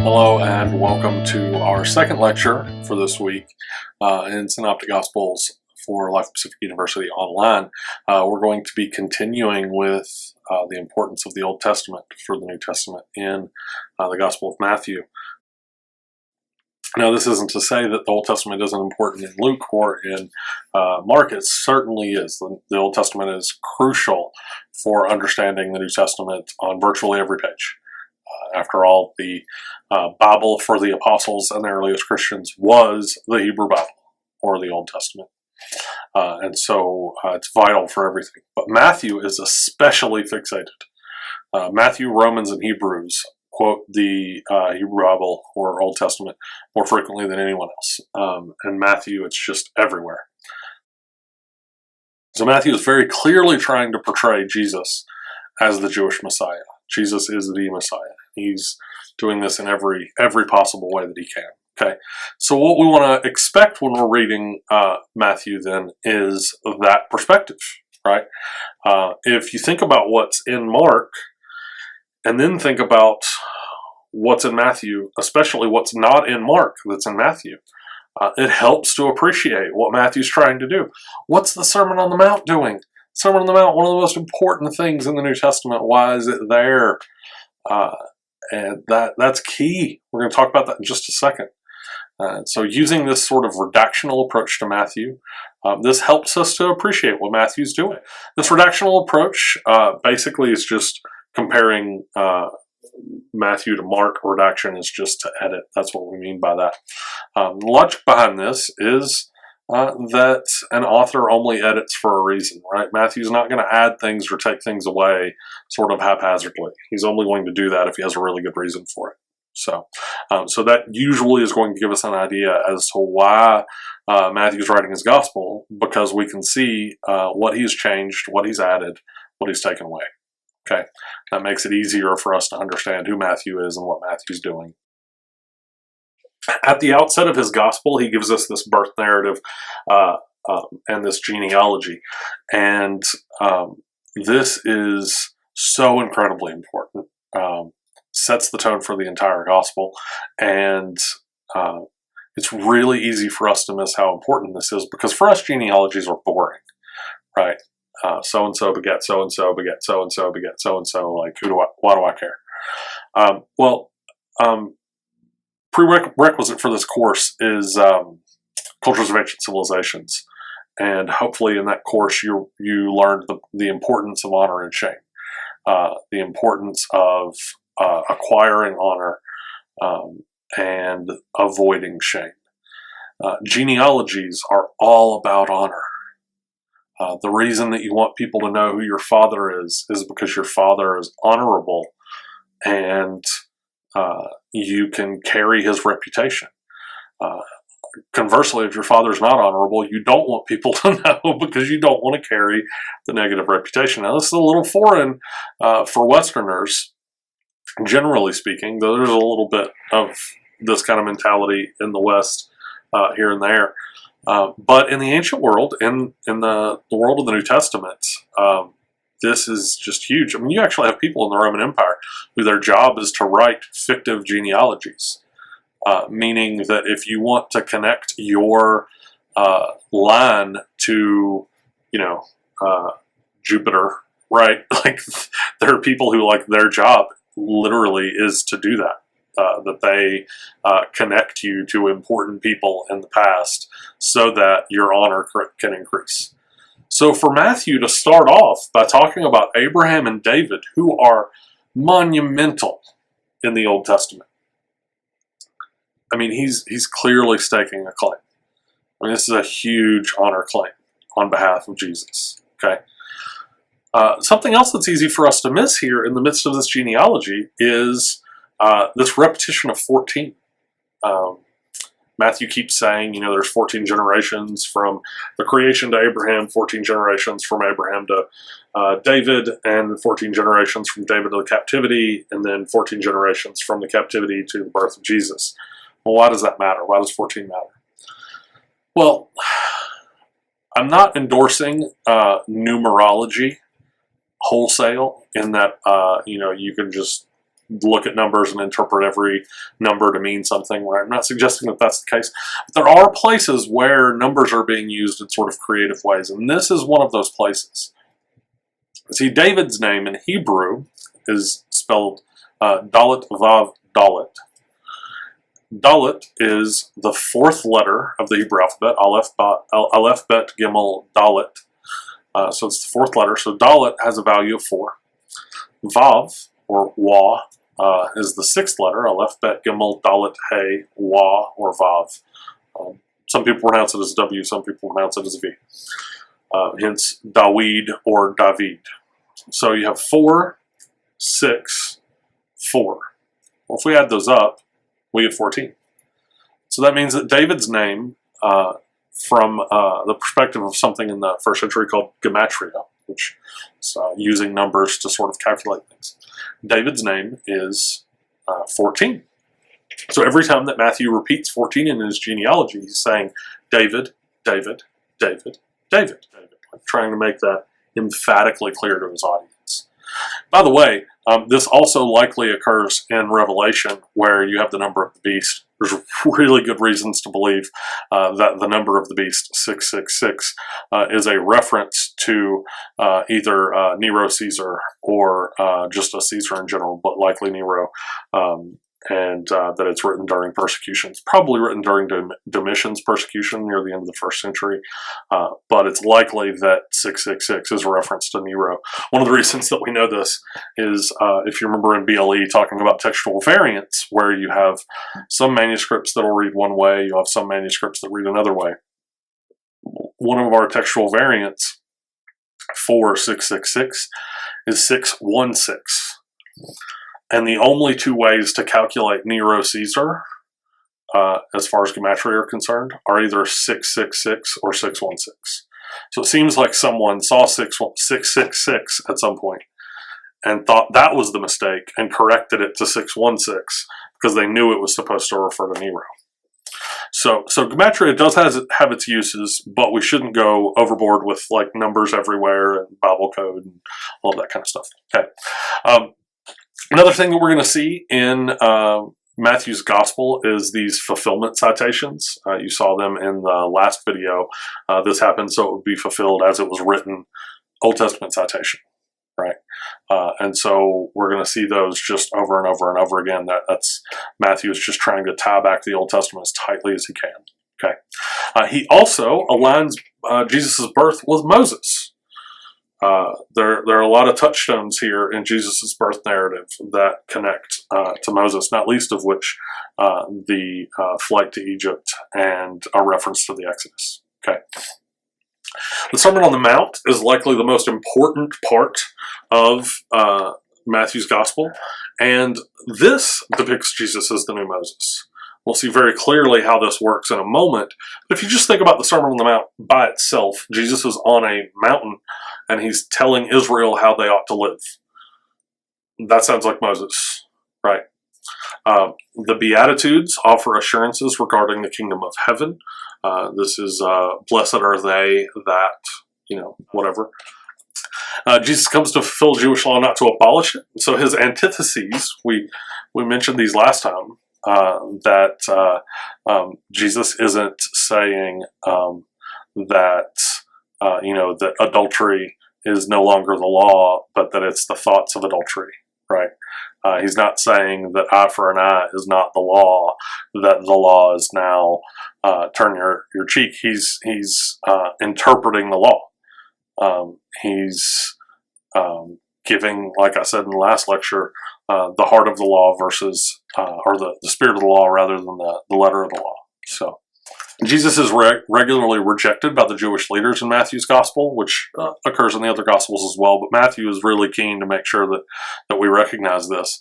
Hello and welcome to our second lecture for this week in Synoptic Gospels for Life Pacific University Online. We're going to be continuing with the importance of the Old Testament for the New Testament in the Gospel of Matthew. Now, this isn't to say that the Old Testament isn't important in Luke or in Mark. It certainly is. The Old Testament is crucial for understanding the New Testament on virtually every page. After all, the Bible for the apostles and the earliest Christians was the Hebrew Bible, or the Old Testament. And so it's vital for everything. But Matthew is especially fixated. Matthew, Romans, and Hebrews quote the Hebrew Bible or Old Testament more frequently than anyone else. And Matthew, it's just everywhere. So Matthew is very clearly trying to portray Jesus as the Jewish Messiah. Jesus is the Messiah. He's doing this in every possible way that he can. Okay, so what we want to expect when we're reading Matthew then is that perspective, right? If you think about what's in Mark and then think about what's in Matthew, especially what's not in Mark that's in Matthew, it helps to appreciate what Matthew's trying to do. What's the Sermon on the Mount doing? Sermon on the Mount, one of the most important things in the New Testament. Why is it there? And that's key. We're going to talk about that in just a second. So using this sort of redactional approach to Matthew, this helps us to appreciate what Matthew's doing. This redactional approach basically is just comparing Matthew to Mark. Redaction is just to edit. That's what we mean by that. The logic behind this is that an author only edits for a reason, right? Matthew's not going to add things or take things away sort of haphazardly. He's only going to do that if he has a really good reason for it. So that usually is going to give us an idea as to why Matthew's writing his gospel, because we can see what he's changed, what he's added, what he's taken away. Okay, that makes it easier for us to understand who Matthew is and what Matthew's doing. At the outset of his gospel, he gives us this birth narrative and this genealogy. And this is so incredibly important. Sets the tone for the entire gospel. And it's really easy for us to miss how important this is, because for us, genealogies are boring, right? So-and-so beget so-and-so beget so-and-so beget so-and-so. Like, why do I care? Prerequisite for this course is Cultures of Ancient Civilizations, and hopefully in that course you learned the importance of honor and shame, the importance of acquiring honor and avoiding shame. Genealogies are all about honor. The reason that you want people to know who your father is because your father is honorable, and you can carry his reputation. Conversely, if your father's not honorable, you don't want people to know, because you don't want to carry the negative reputation. Now, this is a little foreign for Westerners, generally speaking, though there's a little bit of this kind of mentality in the West here and there. But in the ancient world, in the world of the New Testament, this is just huge. I mean, you actually have people in the Roman Empire who their job is to write fictive genealogies, meaning that if you want to connect your line to, Jupiter, right? Like, there are people who, like, their job literally is to do that. That they connect you to important people in the past so that your honor can increase. So for Matthew to start off by talking about Abraham and David, who are monumental in the Old Testament, I mean, he's clearly staking a claim. I mean, this is a huge honor claim on behalf of Jesus. Okay. Something else that's easy for us to miss here in the midst of this genealogy is this repetition of 14. Matthew keeps saying, there's 14 generations from the creation to Abraham, 14 generations from Abraham to David, and 14 generations from David to the captivity, and then 14 generations from the captivity to the birth of Jesus. Well, why does that matter? Why does 14 matter? Well, I'm not endorsing numerology wholesale in that, you can just look at numbers and interpret every number to mean something. Right? I'm not suggesting that that's the case. But there are places where numbers are being used in sort of creative ways, and this is one of those places. See, David's name in Hebrew is spelled Dalet Vav Dalet. Dalet is the fourth letter of the Hebrew alphabet, Aleph, Bet, Gimel, Dalet. So it's the fourth letter. So Dalet has a value of 4. Vav, or Wa, is the sixth letter, Aleph, Bet, Gimel, Dalet, He, Wa, or Vav. Some people pronounce it as W, some people pronounce it as V. Hence Dawid or David. So you have 4, 6, 4. Well, if we add those up, we get 14. So that means that David's name, from the perspective of something in the first century called gematria, which is using numbers to sort of calculate things, David's name is 14. So every time that Matthew repeats 14 in his genealogy, he's saying David, David, David, David, David, trying to make that emphatically clear to his audience. By the way, this also likely occurs in Revelation, where you have the number of the beast. There's really good reasons to believe that the number of the beast, 666, is a reference to either Nero Caesar or just a Caesar in general, but likely Nero, and that it's written during persecution. It's probably written during Domitian's persecution near the end of the first century, but it's likely that 666 is a reference to Nero. One of the reasons that we know this is, if you remember in BLE talking about textual variants, where you have some manuscripts that will read one way, you have some manuscripts that read another way. One of our textual variants for 666 is 616. And the only two ways to calculate Nero Caesar, as far as gematria are concerned, are either 666 or 616. So it seems like someone saw 666 at some point and thought that was the mistake and corrected it to 616 because they knew it was supposed to refer to Nero. So gematria does have its uses, but we shouldn't go overboard with like numbers everywhere and Bible code and all that kind of stuff. Okay. Another thing that we're going to see in Matthew's gospel is these fulfillment citations. You saw them in the last video. This happened so it would be fulfilled as it was written, Old Testament citation, right? And so we're going to see those just over and over and over again. That's Matthew is just trying to tie back the Old Testament as tightly as he can. Okay. He also aligns Jesus' birth with Moses. There are a lot of touchstones here in Jesus' birth narrative that connect to Moses, not least of which the flight to Egypt and a reference to the Exodus. Okay. The Sermon on the Mount is likely the most important part of Matthew's Gospel, and this depicts Jesus as the new Moses. We'll see very clearly how this works in a moment, but if you just think about the Sermon on the Mount by itself, Jesus is on a mountain and he's telling Israel how they ought to live. That sounds like Moses, right? The Beatitudes offer assurances regarding the kingdom of heaven. This is blessed are they that, whatever. Jesus comes to fulfill Jewish law, not to abolish it. So his antitheses, we mentioned these last time, that Jesus isn't saying that that adultery is no longer the law, but that it's the thoughts of adultery, right? He's not saying that eye for an eye is not the law, that the law is now turn your cheek. He's interpreting the law. He's giving, like I said in the last lecture, the heart of the law versus, or the spirit of the law rather than the letter of the law. So Jesus is regularly rejected by the Jewish leaders in Matthew's gospel, which occurs in the other gospels as well. But Matthew is really keen to make sure that we recognize this,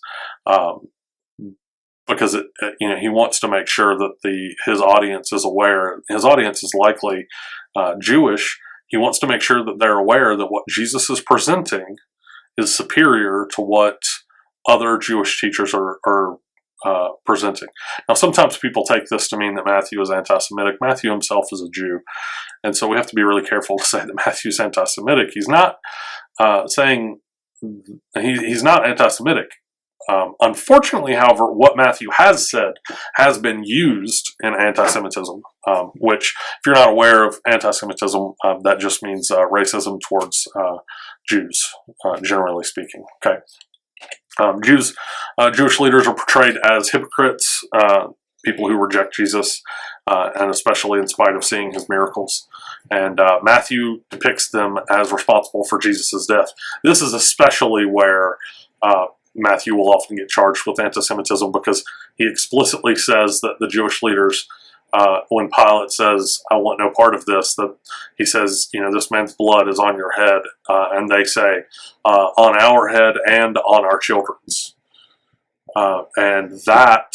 because he wants to make sure that his audience is aware. His audience is likely Jewish. He wants to make sure that they're aware that what Jesus is presenting is superior to what other Jewish teachers are presenting. Now, sometimes people take this to mean that Matthew is anti-Semitic. Matthew himself is a Jew, and so we have to be really careful to say that Matthew's anti-Semitic. He's not saying he's not anti-Semitic. Unfortunately, however, what Matthew has said has been used in anti-Semitism, which, if you're not aware of anti-Semitism, that just means racism towards Jews, generally speaking. Okay, Jewish leaders are portrayed as hypocrites, people who reject Jesus, and especially in spite of seeing his miracles. And Matthew depicts them as responsible for Jesus' death. This is especially where Matthew will often get charged with anti-Semitism, because he explicitly says that the Jewish leaders, when Pilate says, "I want no part of this," that he says, "This man's blood is on your head," and they say, "On our head and on our children's." And that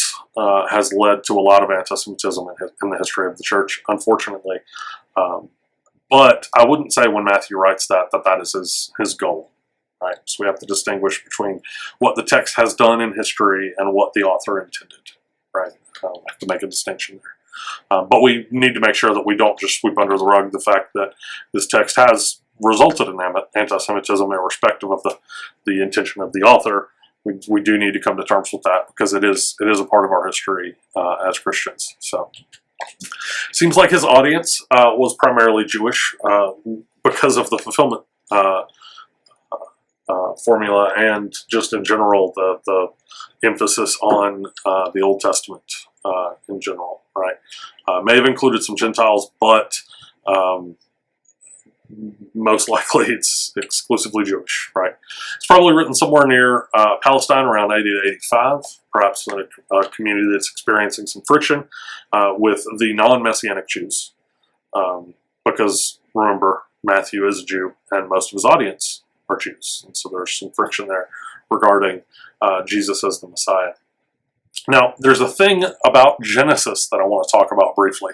has led to a lot of anti-Semitism in the history of the church, unfortunately. But I wouldn't say when Matthew writes that is his goal. Right? So we have to distinguish between what the text has done in history and what the author intended. Right? We have to make a distinction there. But we need to make sure that we don't just sweep under the rug the fact that this text has resulted in anti-Semitism, irrespective of the intention of the author. We do need to come to terms with that, because it is a part of our history as Christians. So, seems like his audience was primarily Jewish because of the fulfillment formula, and just in general the emphasis on the Old Testament in general. Right, may have included some Gentiles, but most likely it's exclusively Jewish. Right, it's probably written somewhere near Palestine around 80 to 85, perhaps in a community that's experiencing some friction with the non-Messianic Jews, because remember, Matthew is a Jew and most of his audience are Jews, and so there's some friction there regarding Jesus as the Messiah. Now, there's a thing about Genesis that I want to talk about briefly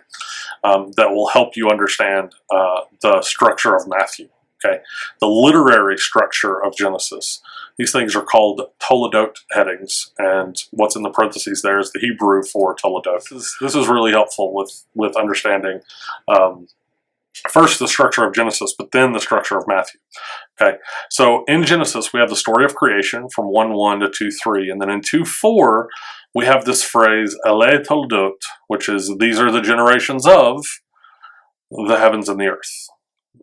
that will help you understand the structure of Matthew. Okay, the literary structure of Genesis. These things are called Toledot headings, and what's in the parentheses there is the Hebrew for Toledot. This is really helpful with understanding first the structure of Genesis, but then the structure of Matthew. Okay, so in Genesis we have the story of creation from 1:1 to 2:3, and then in 2:4 we have this phrase "Ele Toledot," which is "These are the generations of the heavens and the earth."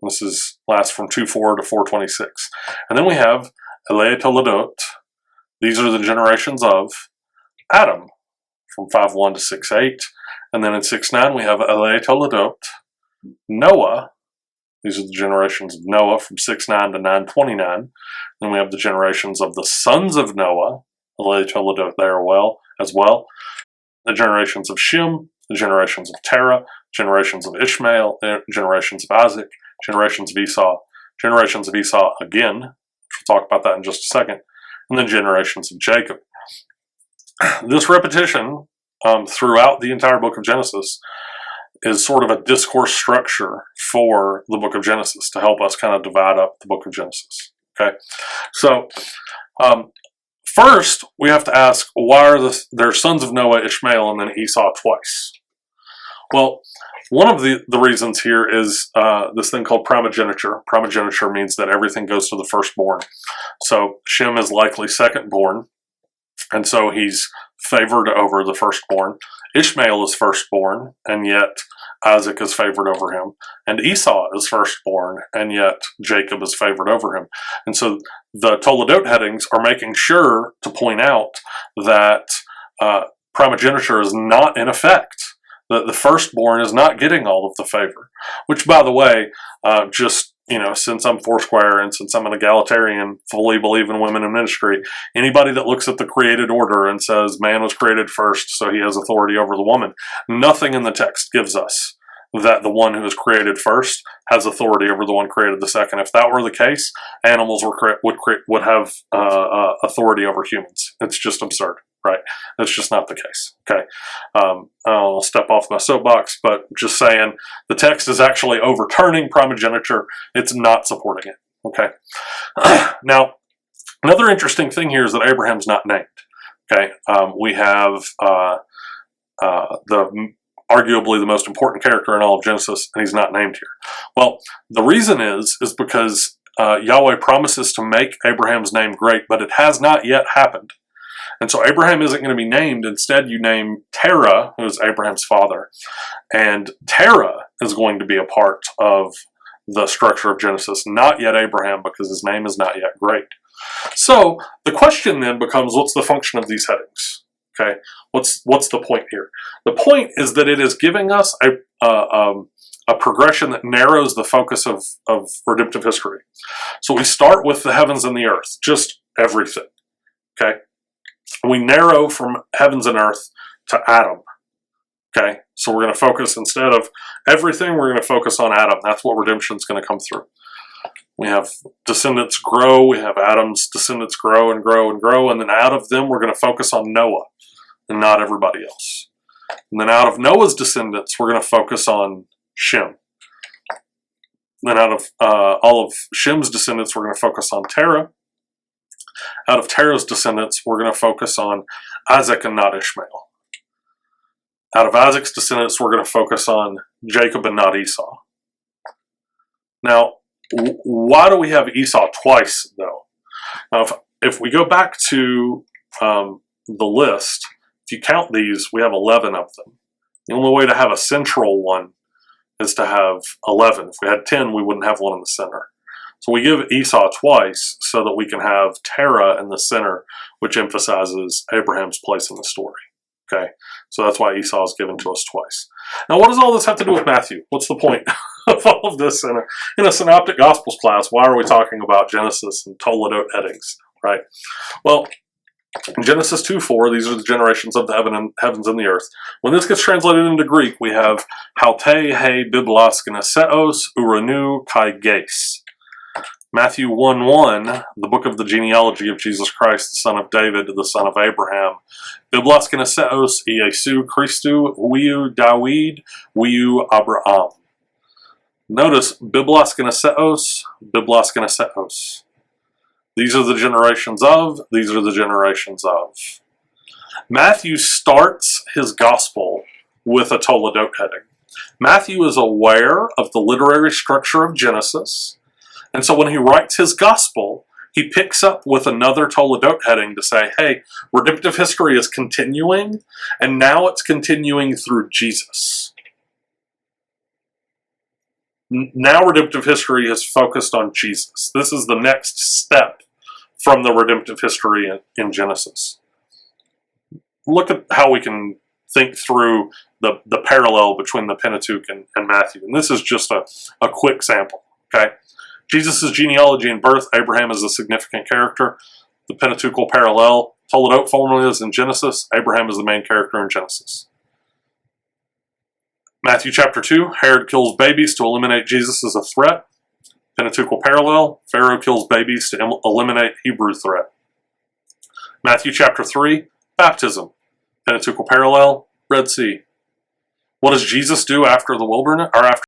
This lasts from 2:4 to 4:26, and then we have "Ele Toledot," "These are the generations of Adam," from 5:1 to 6:8, and then in 6:9 we have "Ele Toledot Noah." These are the generations of Noah from 6:9 to 9:29. Then we have the generations of the sons of Noah, Ele Toledot there as well. The generations of Shem, the generations of Terah, generations of Ishmael, generations of Isaac, generations of Esau again. We'll talk about that in just a second. And then generations of Jacob. This repetition throughout the entire book of Genesis is sort of a discourse structure for the book of Genesis to help us kind of divide up the book of Genesis. Okay, so first we have to ask, why are there sons of Noah, Ishmael, and then Esau twice? Well, one of the reasons here is this thing called primogeniture. Primogeniture means that everything goes to the firstborn. So Shem is likely secondborn, and so he's favored over the firstborn. Ishmael is firstborn, and yet Isaac is favored over him. And Esau is firstborn, and yet Jacob is favored over him. And so the Toledot headings are making sure to point out that primogeniture is not in effect, that the firstborn is not getting all of the favor. Which, by the way, since I'm Foursquare and since I'm an egalitarian, fully believe in women in ministry, anybody that looks at the created order and says man was created first, so he has authority over the woman, nothing in the text gives us that the one who was created first has authority over the one created the second. If that were the case, animals would have authority over humans. It's just absurd. Right? That's just not the case. Okay, I'll step off my soapbox, but just saying the text is actually overturning primogeniture. It's not supporting it. Okay. Now, another interesting thing here is that Abraham's not named. Okay, we have arguably the most important character in all of Genesis, and he's not named here. Well, the reason is because Yahweh promises to make Abraham's name great, but it has not yet happened. And so Abraham isn't going to be named. Instead, you name Terah, who is Abraham's father. And Terah is going to be a part of the structure of Genesis, not yet Abraham, because his name is not yet great. So the question then becomes, what's the function of these headings? Okay, what's the point here? The point is that it is giving us a progression that narrows the focus of redemptive history. So we start with the heavens and the earth, just everything. Okay, we narrow from heavens and earth to Adam. Okay, so we're going to focus, instead of everything, we're going to focus on Adam. That's what redemption is going to come through. We have descendants grow, we have Adam's descendants grow and grow and grow, and then out of them we're going to focus on Noah and not everybody else. And then out of Noah's descendants we're going to focus on Shem. Then out of all of Shem's descendants we're going to focus on Terah. Out of Terah's descendants we're going to focus on Isaac and not Ishmael. Out of Isaac's descendants we're going to focus on Jacob and not Esau. Now, why do we have Esau twice, though? Now, if we go back to the list, if you count these, we have 11 of them. The only way to have a central one is to have 11. If we had 10, we wouldn't have one in the center. So we give Esau twice so that we can have Terah in the center, which emphasizes Abraham's place in the story. Okay, so that's why Esau is given to us twice. Now, what does all this have to do with Matthew? What's the point of all of this in a Synoptic Gospels class? Why are we talking about Genesis and Toledot headings, right? Well, in Genesis 2:4, these are the generations of the heavens and the earth. When this gets translated into Greek, we have haute he biblos gneseos uranu kai geis. Matthew 1:1, the book of the genealogy of Jesus Christ, the son of David, the son of Abraham. Biblos gneseos Iesu Christu huiu David huiu Abraham. Notice, Biblos gneseos, Biblos gneseos. These are the generations of, these are the generations of. Matthew starts his gospel with a Toledot heading. Matthew is aware of the literary structure of Genesis, and so when he writes his gospel, he picks up with another Toledot heading to say, hey, redemptive history is continuing, and now it's continuing through Jesus. Now redemptive history is focused on Jesus. This is the next step from the redemptive history in Genesis. Look at how we can think through the parallel between the Pentateuch and Matthew. And this is just a quick sample, okay? Jesus' genealogy and birth, Abraham is a significant character. The Pentateuchal parallel, Toledot formulas in Genesis, Abraham is the main character in Genesis. Matthew chapter 2, Herod kills babies to eliminate Jesus as a threat. Pentateuchal parallel, Pharaoh kills babies to eliminate Hebrew threat. Matthew chapter 3, baptism. Pentateuchal parallel, Red Sea. What does Jesus do after the wilderness, or after